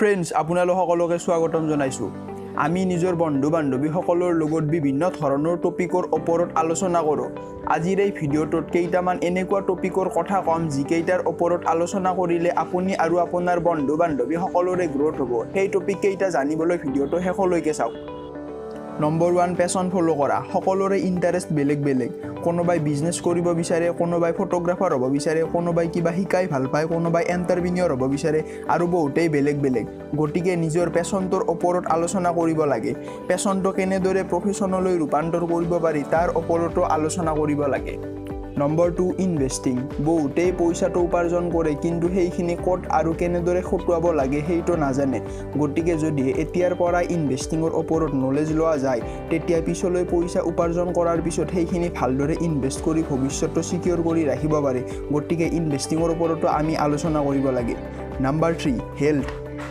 friends আপোনালোক সকলোকে স্বাগতম জনাইছো আমি নিজৰ বন্ধু বান্ধৱী সকলৰ লগত বিভিন্ন ধৰণৰ টপিকৰ ওপৰত আলোচনা কৰো আজিৰ এই ভিডিঅ'টোত কেইটামান এনেকুৱা টপিকৰ কথা কম যিকেইটাৰ ওপৰত আলোচনা কৰিলে আপুনি আৰু আপোনাৰ বন্ধু বান্ধৱী সকলৰে গ্ৰোথ হ'ব সেই টপিক কেইটা জানিবলৈ ভিডিঅ'টো শেষলৈকে চাওক নম্বৰ 1 পেশন ফলো কৰা সকলোৰে ইন্টাৰেষ্ট বেলেগ বেলেগ কোনোবাই বিজনেস কৰিব বিচাৰে কোনোবাই ফটোগ্ৰাফাৰ হ'ব বিচাৰে কোনোবাই কিবা শিকাই ভাল পায় কোনোবাই এন্টাৰপ্ৰেনিয়ৰ হ'ব বিচাৰে আৰু বহুতেই বেলেগ বেলেগ গটিকে নিজৰ পেশনটোৰ ওপৰত আলোচনা কৰিব লাগে পেশনটো কেনেদৰে প্ৰফেশনলৈ ৰূপান্তৰ কৰিব পাৰি তাৰ ওপৰতো আলোচনা কৰিব লাগে নম্বৰ 2 ইনভেস্টিং বহুতেই পইচাটো উপাৰ্জন কৰে কিন্তু সেইখিনি ক'ত আৰু কেনেদৰে খটুৱাব লাগে সেইটো নাজানে গটিকে যদি এতিয়াৰ পৰা ইনভেস্টিংৰ ওপৰত নলেজ লোৱা যায় তেতিয়া পিছলৈ পইচা উপাৰ্জন কৰাৰ পিছত সেইখিনি ভালদৰে ইনভেস্ট কৰি ভৱিষ্যতটো সিকিউৰ কৰি ৰাখিব পাৰে গটিকে ইনভেস্টিংৰ ওপৰতো আমি আলোচনা কৰিব লাগে নম্বৰ 3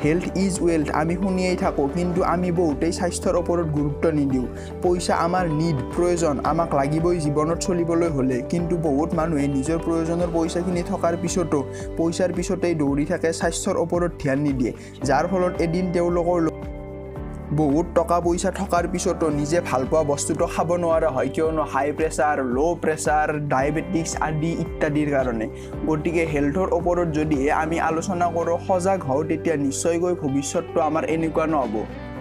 হেল্থ ইজ ওয়েলথ আমি শুনিয়েই থাকো কিন্তু আমি বহুতেই স্বাস্থ্যৰ ওপৰত গুৰুত্ব নিদিও পইচা আমাৰ নিড প্ৰয়োজন আমাক লাগিবই জীৱনত চলিবলৈ হলে কিন্তু বহুত মানুহে নিজৰ প্ৰয়োজনৰ পইচাখিনি থকাৰ পিছতো পইচাৰ পিছতেই দৌৰি থাকে স্বাস্থ্যৰ ওপৰত ধ্যান নিদিয়ে যাৰ ফলত এদিন তেওঁলোকৰ বহুত টকা পইচা থকাৰ পিছতো নিজে ভাল পোৱা বস্তুটো খাব নোৱাৰা হয় কিয়নো হাই প্ৰেছাৰ লো প্ৰেছাৰ ডায়াবেটিক্স আদি ইত্যাদিৰ কাৰণে গটিকে হেলথৰ ওপৰত যদি আমি আলোচনা কৰো সজাগ হও তেতিয়া নিশ্চয়কৈ ভৱিষ্যতটো আমাৰ এনেকুৱা নহব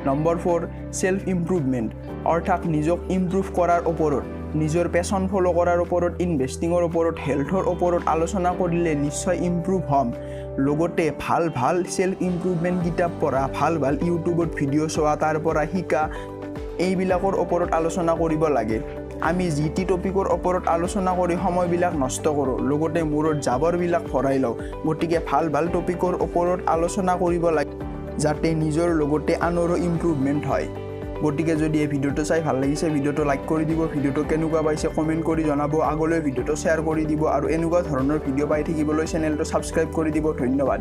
নম্বৰ 4 সেলফ ইমপ্ৰুভমেন্ট অৰ্থাৎ নিজক ইমপ্ৰুভ কৰাৰ ওপৰত নিজৰ পেশন ফলো কৰাৰ ওপৰত ইনভেস্টিংৰ ওপৰত হেলথৰ ওপৰত আলোচনা কৰিলে নিশ্চয় ইমপ্ৰুভ হম লগতে ভাল সেলফ ইমপ্ৰুভমেন্ট কিতাপ পঢ়া ভাল ইউটিউবত ভিডিঅ' চোৱা তাৰ পৰা শিকা এইবিলাকৰ ওপৰত আলোচনা কৰিব লাগে আমি জিটি টপিকৰ ওপৰত আলোচনা কৰি সময়বিলাক নষ্ট কৰো লগতে মূৰত জাবৰবিলাক ভৰাই লওঁ গটিকে ভাল টপিকৰ ওপৰত আলোচনা কৰিব লাগে যাতে নিজৰ লগতে আনৰো ইমপ্ৰুভমেন্ট হয় গটিকে যদি এই ভিডিঅ'টো চাই ভাল লাগিছে ভিডিঅ'টো লাইক কৰি দিব ভিডিঅ'টো কেনেকুৱা পাইছে কমেন্ট কৰি জনাব আগলৈ ভিডিঅ'টো শ্বেয়াৰ কৰি দিব আৰু এনেকুৱা ধৰণৰ ভিডিঅ' পাই থাকিবলৈ চেনেলটো সাবস্ক্ৰাইব কৰি দিব ধন্যবাদ